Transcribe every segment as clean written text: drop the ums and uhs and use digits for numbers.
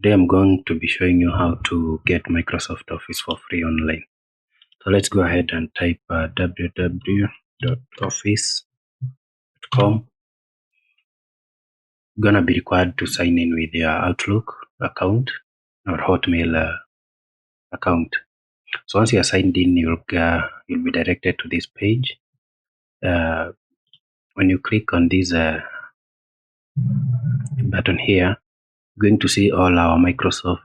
Today I'm going to be showing you how to get Microsoft Office for free online. So let's go ahead and type www.office.com. You're gonna be required to sign in with your Outlook account or Hotmail account. So once you are signed in, you'll be directed to this page. When you click on this button here, you're going to see all our Microsoft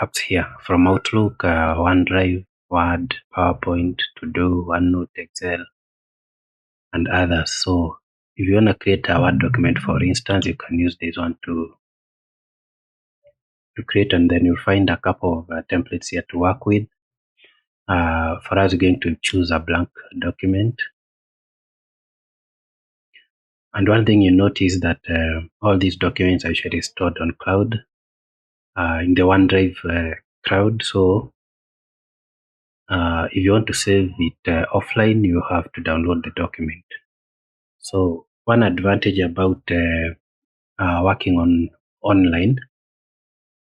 apps here, from Outlook, OneDrive, Word, PowerPoint, To Do, OneNote, Excel, and others. So if you want to create a Word document, for instance, you can use this one to create, and then you'll find a couple of templates here to work with. For us, we're going to choose a blank document. And one thing you notice that all these documents are usually stored on cloud, in the OneDrive cloud. So if you want to save it offline, you have to download the document. So one advantage about working online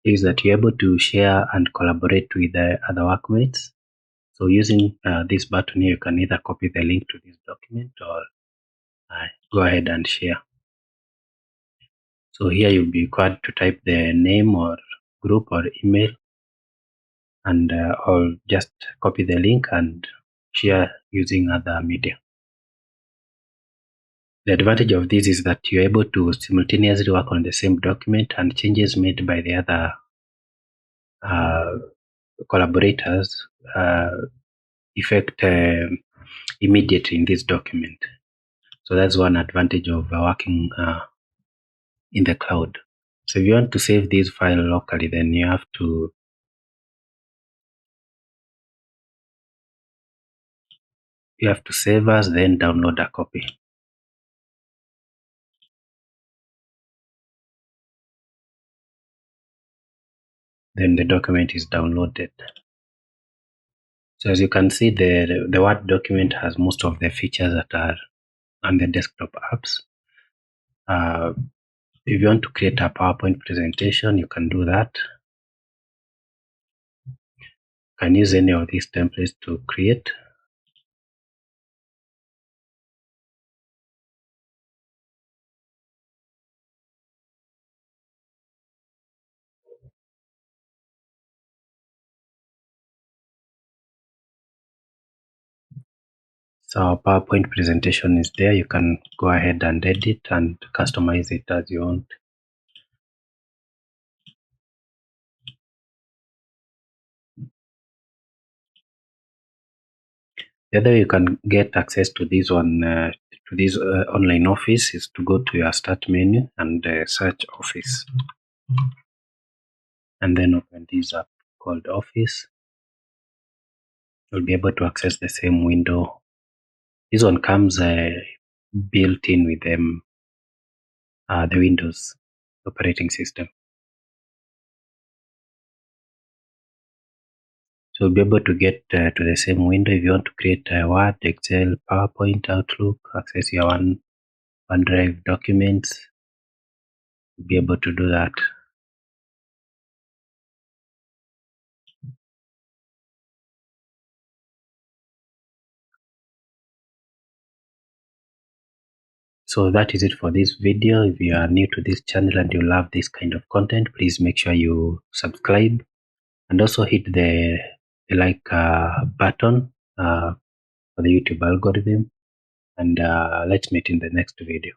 is that you're able to share and collaborate with other workmates. So using this button here, you can either copy the link to this document or go ahead and share. So here you'll be required to type the name or group or email, and or just copy the link and share using other media. The advantage of this is that you're able to simultaneously work on the same document, and changes made by the other collaborators effect immediately in this document. So that's one advantage of working in the cloud. So if you want to save this file locally, then you have to save as, then download a copy. Then the document is downloaded. So as you can see, the Word document has most of the features that are on the desktop apps. If you want to create a PowerPoint presentation, you can do that. You can use any of these templates to create. So our PowerPoint presentation is there. You can go ahead and edit and customize it as you want. The other way you can get access to this one, to this online office, is to go to your start menu and search Office, and then open this app called Office. You'll be able to access the same window. This one comes built in with them, the Windows operating system. So you'll be able to get to the same window. If you want to create Word, Excel, PowerPoint, Outlook, access your OneDrive documents, you'll be able to do that. So that is it for this video. If you are new to this channel and you love this kind of content, please make sure you subscribe and also hit the like button for the YouTube algorithm. And let's meet in the next video.